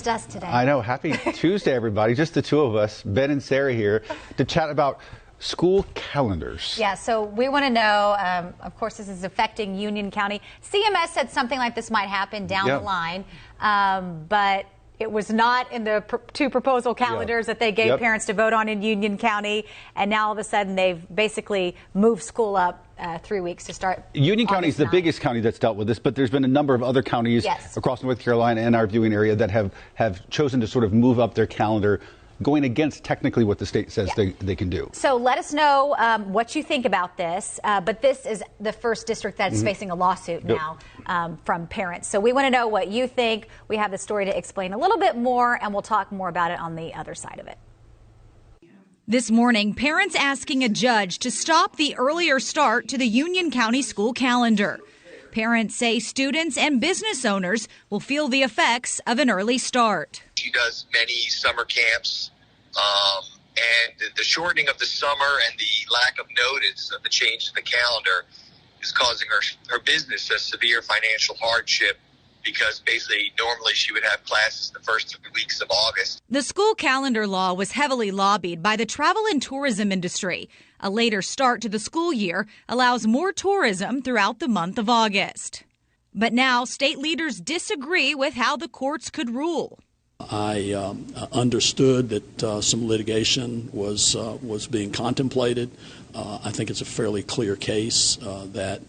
just us today. I know. Happy Tuesday, everybody. Just the two of us, Ben and Sarah here, to chat about school calendars. Yeah, so we want to know, of course, this is affecting Union County. CMS said something like this might happen down the line, but it was not in the two proposal calendars that they gave parents to vote on in Union County, and now all of a sudden they've basically moved school up 3 weeks to start. Union County is the biggest county that's dealt with this, but there's been a number of other counties across North Carolina and our viewing area that have chosen to sort of move up their calendar, going against technically what the state says they can do. So let us know what you think about this. But this is the first district that is facing a lawsuit now from parents. So we want to know what you think. We have the story to explain a little bit more, and we'll talk more about it on the other side of it. This morning, parents asking a judge to stop the earlier start to the Union County school calendar. Parents say students and business owners will feel the effects of an early start. She does many summer camps, and the shortening of the summer and the lack of notice of the change to the calendar is causing her business a severe financial hardship, because basically normally she would have classes the first 3 weeks of August. The school calendar law was heavily lobbied by the travel and tourism industry. A later start to the school year allows more tourism throughout the month of August. But now state leaders disagree with how the courts could rule. I understood that some litigation was being contemplated. I think it's a fairly clear case that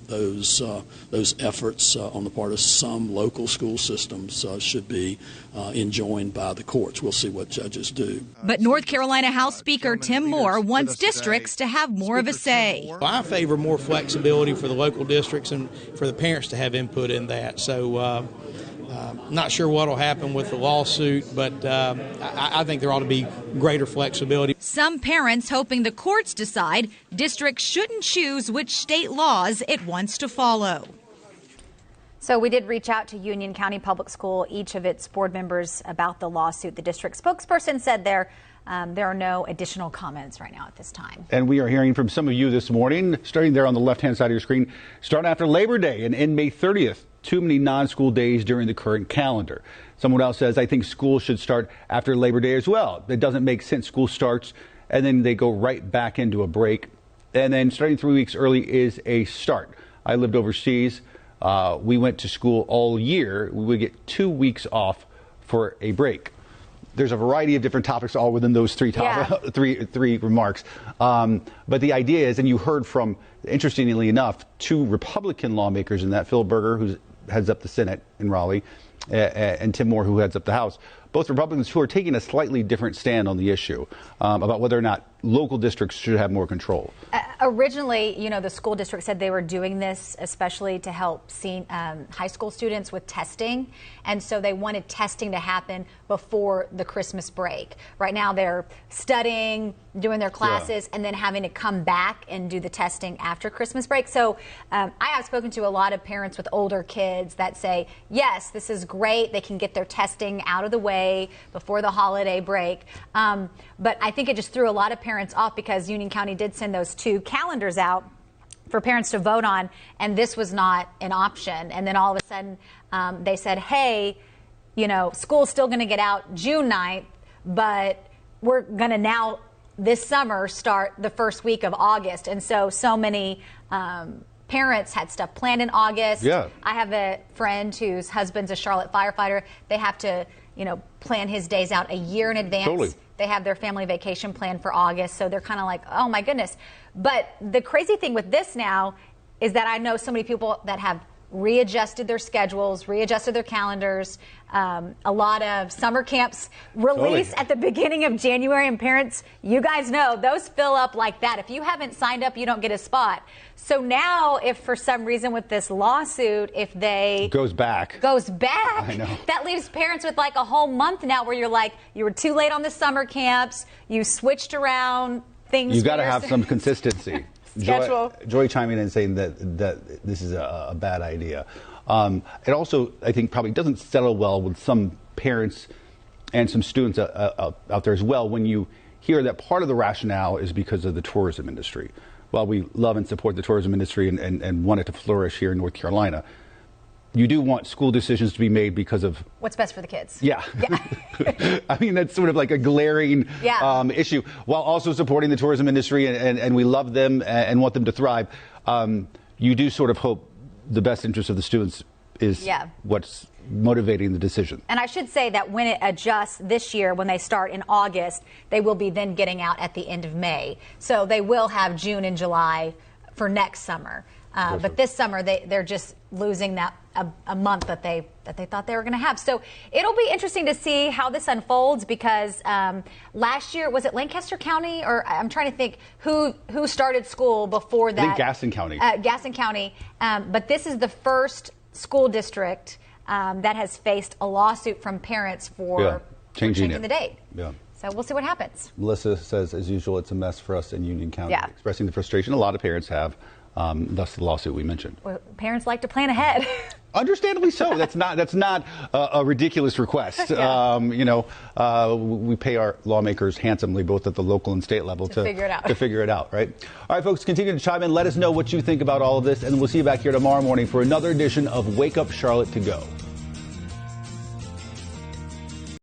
those efforts on the part of some local school systems should be enjoined by the courts. We'll see what judges do. But North Carolina House Speaker Tim Moore wants districts to have more of a say. I favor more flexibility for the local districts and for the parents to have input in that. So not sure what will happen with the lawsuit, but I think there ought to be greater flexibility. Some parents hoping the courts decide districts shouldn't choose which state laws it wants to follow. So we did reach out to Union County Public School, each of its board members, about the lawsuit. The district spokesperson said there are no additional comments right now at this time. And we are hearing from some of you this morning, starting there on the left-hand side of your screen, starting after Labor Day and end May 30th. Too many non-school days during the current calendar. Someone else says, I think school should start after Labor Day as well. It doesn't make sense. School starts and then they go right back into a break. And then starting 3 weeks early is a start. I lived overseas. We went to school all year. We would get 2 weeks off for a break. There's a variety of different topics all within those three remarks. But the idea is, and you heard from, interestingly enough, two Republican lawmakers in that, Phil Berger, who heads up the Senate in Raleigh, and Tim Moore, who heads up the House, both Republicans who are taking a slightly different stand on the issue about whether or not local districts should have more control. Originally, you know, the school district said they were doing this especially to help high school students with testing, and so they wanted testing to happen before the Christmas break. Right now they're studying, doing their classes, and then having to come back and do the testing after Christmas break. So I have spoken to a lot of parents with older kids that say, yes, this is great. They can get their testing out of the way before the holiday break. But I think it just threw a lot of parents off, because Union County did send those two calendars out for parents to vote on, and this was not an option. And then all of a sudden they said, hey, you know, school's still going to get out June 9th, but we're going to now this summer start the first week of August. And so many parents had stuff planned in August. I have a friend whose husband's a Charlotte firefighter. They have to, you know, plan his days out a year in advance. They have their family vacation planned for August, so they're kind of like, oh my goodness. But the crazy thing with this now is that I know so many people that have readjusted their schedules, readjusted their calendars. A lot of summer camps release at the beginning of January, and parents, you guys know, those fill up like that. If you haven't signed up, you don't get a spot. So now, if for some reason with this lawsuit, if they goes back, I know. That leaves parents with like a whole month now where you're like, you were too late on the summer camps, you switched around things. You got to have some consistency. Joy chiming in and saying that this is a bad idea. It also, I think, probably doesn't settle well with some parents and some students out there as well when you hear that part of the rationale is because of the tourism industry. While we love and support the tourism industry and want it to flourish here in North Carolina, you do want school decisions to be made because of what's best for the kids. Yeah. I mean, that's sort of like a glaring issue, while also supporting the tourism industry, and we love them and want them to thrive. You do sort of hope the best interest of the students is what's motivating the decision. And I should say that when it adjusts this year, when they start in August, they will be then getting out at the end of May. So they will have June and July for next summer. But this summer, they're just losing that a month that they thought they were going to have. So it'll be interesting to see how this unfolds, because last year, was it Lancaster County, or I'm trying to think who started school before that? I think Gaston County. Gaston County. But this is the first school district that has faced a lawsuit from parents for changing the date. Yeah. So we'll see what happens. Melissa says, as usual, it's a mess for us in Union County. Yeah. Expressing the frustration a lot of parents have. Thus the lawsuit we mentioned. Well, parents like to plan ahead. Understandably so. That's not a ridiculous request. Yeah. We pay our lawmakers handsomely, both at the local and state level, to figure it out. To figure it out, right? All right, folks, continue to chime in. Let us know what you think about all of this, and we'll see you back here tomorrow morning for another edition of Wake Up Charlotte to Go.